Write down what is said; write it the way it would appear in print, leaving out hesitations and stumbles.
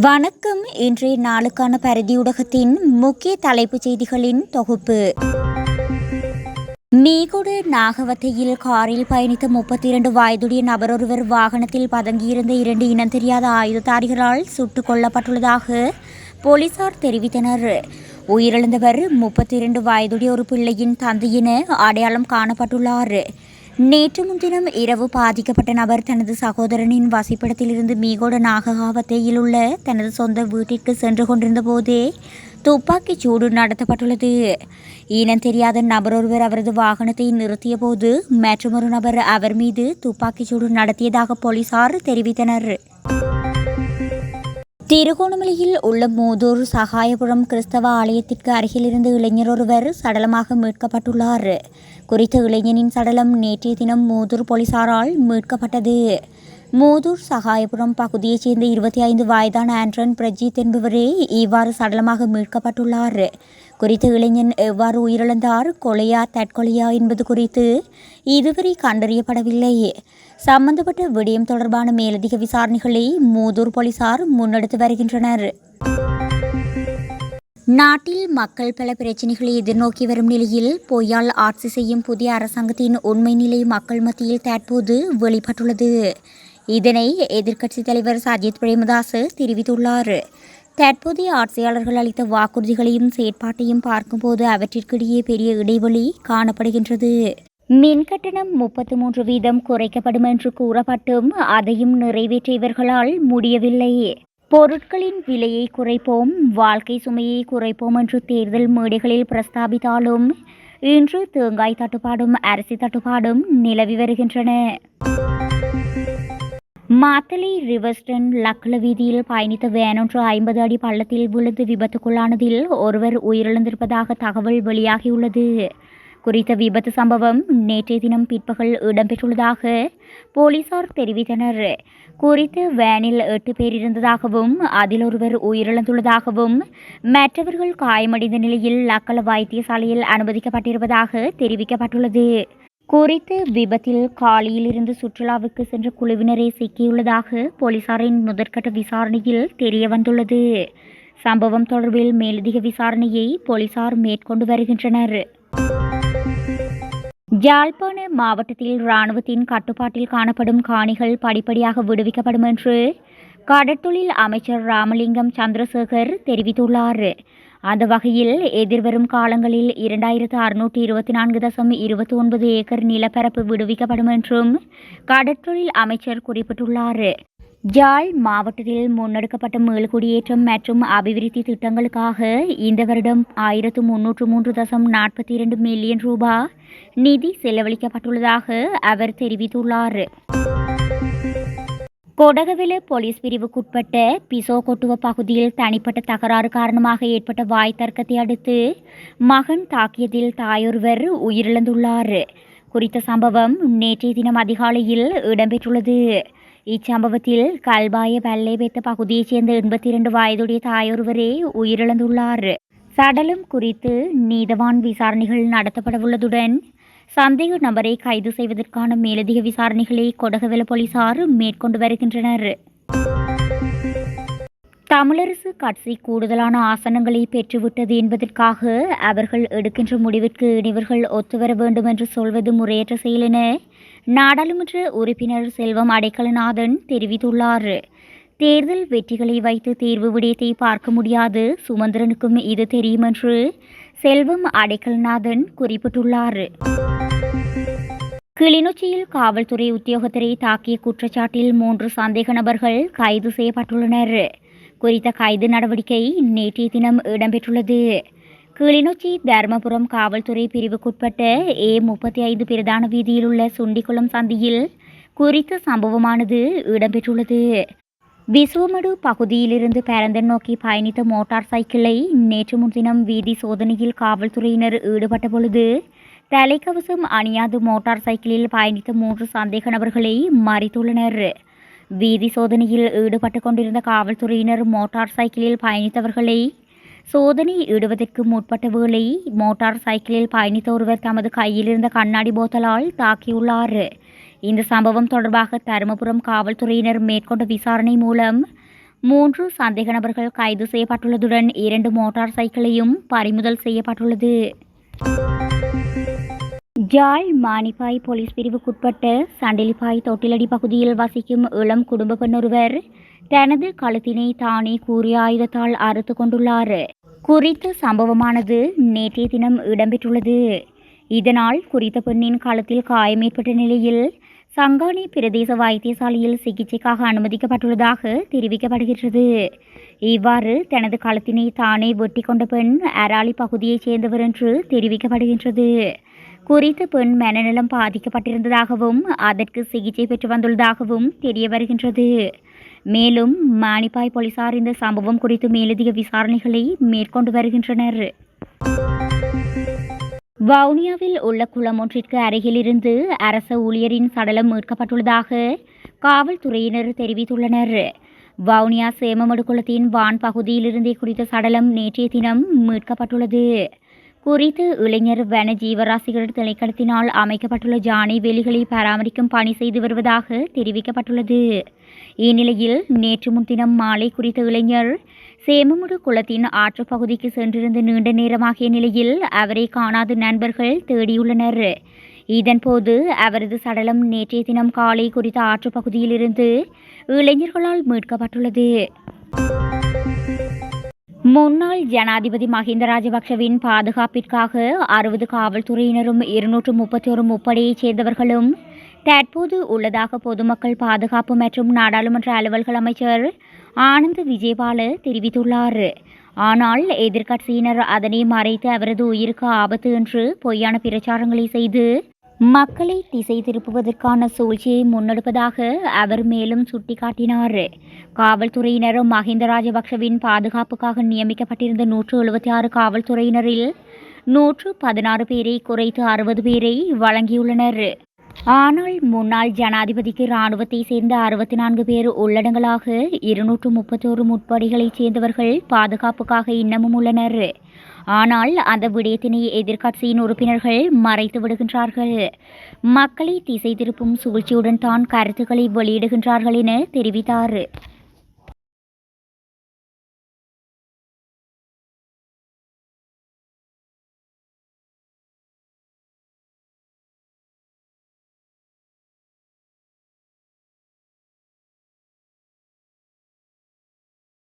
வணக்கம். இன்றைய நாளுக்கான பரிதியூடகத்தின் முக்கிய தலைப்புச் செய்திகளின் தொகுப்பு. மீகொடு நாகவத்தையில் காரில் பயணித்த 32 வயதுடைய நபரொருவர் வாகனத்தில் பதுங்கியிருந்த 2 இனம் தெரியாத ஆயுததாரிகளால் சுட்டுக் கொல்லப்பட்டுள்ளதாக போலீசார் தெரிவித்தனர். உயிரிழந்தவர் 32 வயதுடைய ஒரு பிள்ளையின் தந்தை என அடையாளம் காணப்பட்டுள்ளார். நேற்று முன்தினம் இரவு பாதிக்கப்பட்ட நபர் தனது சகோதரனின் வசிப்பிடத்திலிருந்து மீகொட நாககாவத்தையில் உள்ள தனது சொந்த வீட்டிற்கு சென்று கொண்டிருந்த போதே துப்பாக்கிச் சூடு நடத்தப்பட்டுள்ளது. இனம் தெரியாத நபரொருவர் அவரது வாகனத்தை நிறுத்திய போது மற்றொரு நபர் அவர் மீது துப்பாக்கிச் சூடு நடத்தியதாக போலீசார் தெரிவித்தனர். திருகோணமலையில் உள்ள மூதூர் சகாயபுரம் கிறிஸ்தவ ஆலயத்திற்கு அருகில் இருந்த இளைஞர் ஒருவர் சடலமாக மீட்கப்பட்டுள்ளார். குறித்த இளைஞனின் சடலம் நேற்றைய தினம் மூதூர் போலீசாரால் மீட்கப்பட்டது. மூதூர் சகாயபுரம் பகுதியைச் சேர்ந்த 25 வயதான ஆண்டன் பிரஜித் என்பவரே இவ்வாறு சடலமாக மீட்கப்பட்டுள்ளார். குறித்த இளைஞன் எவ்வாறு உயிரிழந்தார், கொலையா தற்கொலையா என்பது குறித்து இதுவரை கண்டறியப்படவில்லை. சம்பந்தப்பட்ட விடயம் தொடர்பான மேலதிக விசாரணைகளை மூதூர் போலீசார் முன்னெடுத்து வருகின்றனர். நாட்டில் மக்கள் பல பிரச்சினைகளை எதிர்நோக்கி வரும் நிலையில் பொய்யால் ஆட்சி செய்யும் புதிய அரசாங்கத்தின் உண்மை நிலை மக்கள் மத்தியில் தற்போது வெளிப்பட்டுள்ளது. இதனை எதிர்க்கட்சித் தலைவர் சஜித் பிரேமதாச தெரிவித்துள்ளார். தற்போதைய ஆட்சியாளர்கள் அளித்த வாக்குறுதிகளையும் செயற்பாட்டையும் பார்க்கும்போது அவற்றிற்கிடையே பெரிய இடைவெளி காணப்படுகின்றது. மின் கட்டணம் 33% குறைக்கப்படும் என்று கூறப்பட்டும் அதையும் நிறைவேற்ற இவர்களால் முடியவில்லை. பொருட்களின் விலையை குறைப்போம், வாழ்க்கை சுமையை குறைப்போம் என்று தேர்தல் மேடைகளில் பிரஸ்தாபித்தாலும் இன்று தேங்காய் தட்டுப்பாடும் அரிசி தட்டுப்பாடும் நிலவி வருகின்றன. மாத்தளை ரிவர்ஸ்டன் லக்ல வீதியில் பயணித்த வேனொன்று 50 அடி பள்ளத்தில் விழுந்து விபத்துக்குள்ளானதில் ஒருவர் உயிரிழந்திருப்பதாக தகவல் வெளியாகியுள்ளது. குறித்த விபத்து சம்பவம் நேற்றைய தினம் பிற்பகல் இடம்பெற்றுள்ளதாக போலீசார் தெரிவித்தனர். குறித்த வேனில் 8 பேர் இருந்ததாகவும் அதில் ஒருவர் உயிரிழந்துள்ளதாகவும் மற்றவர்கள் காயமடைந்த நிலையில் லக்கல வைத்தியசாலையில் அனுமதிக்கப்பட்டிருப்பதாக தெரிவிக்கப்பட்டுள்ளது. குறித்த விபத்தில் காலியில் இருந்து சுற்றுலாவுக்கு சென்ற குழுவினரை சிக்கியுள்ளதாக போலீசாரின் முதற்கட்ட விசாரணையில் தெரியவந்துள்ளது. சம்பவம் தொடர்பில் மேலதிக விசாரணையை போலீசார் மேற்கொண்டு வருகின்றனர். யாழ்ப்பாண மாவட்டத்தில் இராணுவத்தின் கட்டுப்பாட்டில் காணப்படும் காணிகள் படிப்படியாக விடுவிக்கப்படும் என்று கடற்தொழில் அமைச்சர் ராமலிங்கம் சந்திரசேகர் தெரிவித்துள்ளார். அந்த வகையில் எதிர்வரும் காலங்களில் 2624.29 ஏக்கர் நிலப்பரப்பு விடுவிக்கப்படும் என்றும் கடற்தொழில் அமைச்சர் குறிப்பிட்டுள்ளார். யாழ் மாவட்டத்தில் முன்னெடுக்கப்பட்ட மீள்குடியேற்றம் மற்றும் அபிவிருத்தி திட்டங்களுக்காக இந்த வருடம் 1303.42 மில்லியன் ரூபாய் நிதி செலவழிக்கப்பட்டுள்ளதாக அவர் தெரிவித்துள்ளார். கொடகவெல போலீஸ் பிரிவுக்குட்பட்ட பிசோகொட்டுவ பகுதியில் தனிப்பட்ட தகராறு காரணமாக ஏற்பட்ட வாய் தர்க்கத்தை அடுத்து மகன் தாக்கியதில் தாயொருவர் உயிரிழந்துள்ளார். குறித்த சம்பவம் நேற்றைய தினம் அதிகாலையில் இடம்பெற்றுள்ளது. இச்சம்பவத்தில் கல்பாய பல்லேபெத்த பகுதியைச் சேர்ந்த 82 வயதுடைய தாயொருவரே உயிரிழந்துள்ளார். சடலம் குறித்து நீதவான் விசாரணைகள் நடத்தப்படவுள்ளதுடன் சந்தேக நபரை கைது செய்வதற்கான மேலதிக விசாரணைகளை கொடகவெல போலீசார் மேற்கொண்டு வருகின்றனர். தமிழரசு கட்சி கூடுதலான ஆசனங்களை பெற்றுவிட்டது என்பதற்காக அவர்கள் எடுக்கின்ற முடிவிற்கு இவர்கள் ஒத்துவர வேண்டும் என்று சொல்வது முறையற்ற செயல் என நாடாளுமன்ற உறுப்பினர் செல்வம் அடைக்கலநாதன் தெரிவித்துள்ளார். தேர்தல் வெற்றிகளை வைத்து தேர்வு விடயத்தை பார்க்க முடியாது, சுமந்திரனுக்கும் இது தெரியும் என்று செல்வம் அடைக்கலநாதன் குறிப்பிட்டுள்ளார். கிளிநொச்சியில் காவல்துறை உத்தியோகத்தரை தாக்கிய குற்றச்சாட்டில் 3 சந்தேக நபர்கள் கைது செய்யப்பட்டுள்ளனர். குறித்த கைது நடவடிக்கை நேற்றைய தினம் இடம்பெற்றுள்ளது. கிளிநொச்சி தர்மபுரம் காவல்துறை பிரிவுக்குட்பட்ட A35 பிரதான வீதியில் உள்ள சுண்டிக்குளம் சந்தியில் குறித்த சம்பவமானது இடம்பெற்றுள்ளது. விசுவமடு பகுதியிலிருந்து பரந்தன் நோக்கி பயணித்த மோட்டார் சைக்கிளை நேற்று முன்தினம் வீதி சோதனையில் காவல்துறையினர் ஈடுபட்ட பொழுது தலைக்கவசம் அணியாது மோட்டார் சைக்கிளில் பயணித்த 3 சந்தேக நபர்களை மறித்துள்ளனர். வீதி சோதனையில் ஈடுபட்டு கொண்டிருந்த காவல்துறையினர் மோட்டார் சைக்கிளில் பயணித்தவர்களை சோதனை ஈடுவதற்கு முற்பட்ட வேளை மோட்டார் சைக்கிளில் பயணித்த ஒருவர் தமது கையில் இருந்த கண்ணாடி போத்தலால் தாக்கியுள்ளார். இந்த சம்பவம் தொடர்பாக தருமபுரம் காவல்துறையினர் மேற்கொண்ட விசாரணை மூலம் 3 சந்தேக நபர்கள் கைது செய்யப்பட்டுள்ளதுடன் 2 மோட்டார் சைக்கிளையும் பறிமுதல் செய்யப்பட்டுள்ளது. ஜாழ் மானிப்பாய் போலீஸ் பிரிவுக்குட்பட்ட சண்டிலிப்பாய் தொட்டிலடி பகுதியில் வசிக்கும் இளம் குடும்ப பெண்ணொருவர் தனது கழுத்தினை தானே கூறிய ஆயுதத்தால் அறுத்து கொண்டுள்ளார். குறித்த சம்பவமானது நேற்றைய தினம் இடம்பெற்றுள்ளது. இதனால் குறித்த பெண்ணின் கழுத்தில் காயம் ஏற்பட்ட நிலையில் சங்கானி பிரதேச வைத்தியசாலையில் சிகிச்சைக்காக அனுமதிக்கப்பட்டுள்ளதாக தெரிவிக்கப்படுகின்றது. இவ்வாறு தனது கழுத்தினை தானே வெட்டி கொண்ட பெண் அராலி பகுதியைச் சேர்ந்தவர் என்று தெரிவிக்கப்படுகின்றது. குறித்த பெண் மனநலம் பாதிக்கப்பட்டிருந்ததாகவும் அதற்கு சிகிச்சை பெற்று வந்துள்ளதாகவும் தெரிய வருகின்றது. மேலும் மானிப்பாய் போலீசார் இந்த சம்பவம் குறித்து மேலதிக விசாரணைகளை மேற்கொண்டு வருகின்றனர். வவுனியாவில் உள்ள குளம் ஒன்றிற்கு அருகிலிருந்து அரச ஊழியரின் சடலம் மீட்கப்பட்டுள்ளதாக காவல்துறையினர் தெரிவித்துள்ளனர். வவுனியா சேமமடு குளத்தின் வான் பகுதியிலிருந்தே குறித்த சடலம் நேற்றைய தினம் மீட்கப்பட்டுள்ளது. குறித்த இளைஞர் வன ஜீவராசிகள் திணைக்களத்தினால் அமைக்கப்பட்டுள்ள ஜானை வேலிகளை பராமரிக்கும் பணி செய்து வருவதாக தெரிவிக்கப்பட்டுள்ளது. இந்நிலையில் நேற்று முன்தினம் மாலை குறித்த இளைஞர் சேமமுடு குளத்தின் ஆற்று பகுதிக்கு சென்றிருந்த நீண்ட நேரமாகிய நிலையில் அவரை காணாத நண்பர்கள் தேடியுள்ளனர். இதன்போது அவரது சடலம் நேற்றைய தினம் காலை குறித்த ஆற்று பகுதியிலிருந்து இளைஞர்களால் மீட்கப்பட்டுள்ளது. முன்னாள் ஜனாதிபதி மஹிந்த ராஜபக்ஷவின் பாதுகாப்பிற்காக 60 காவல்துறையினரும் 231 முப்படையைச் சேர்ந்தவர்களும் தற்போது உள்ளதாக பொதுமக்கள் பாதுகாப்பு மற்றும் நாடாளுமன்ற அலுவல்கள் அமைச்சர் ஆனந்த் விஜயபால தெரிவித்துள்ளார். ஆனால் எதிர்க்கட்சியினர் அதனை மறைத்து அவரது உயிருக்கு ஆபத்து என்று பொய்யான பிரச்சாரங்களை செய்து மக்களை திசை திருப்புவதற்கான சூழ்ச்சியை முன்னெடுப்பதாக அவர் மேலும் சுட்டிக்காட்டினார். காவல்துறையினர் மஹிந்த ராஜபக்ஷவின் பாதுகாப்புக்காக நியமிக்கப்பட்டிருந்த 176 காவல்துறையினரில் 116 பேரை குறைத்து 60 பேரை வழங்கியுள்ளனர். ஆனால் முன்னாள் ஜனாதிபதிக்கு இராணுவத்தை சேர்ந்த 64 பேர் உள்ளடங்கலாக 231 முப்படைகளைச் சேர்ந்தவர்கள் பாதுகாப்புக்காக இன்னமும் உள்ளனர். ஆனால் அந்த விடயத்தினை எதிர்க்கட்சியின் உறுப்பினர்கள் மறைத்து விடுகின்றார்கள். மக்களை திசை திருப்பும் சூழ்ச்சியுடன் தான் கருத்துக்களை வெளியிடுகின்றார்கள் என தெரிவித்தார்.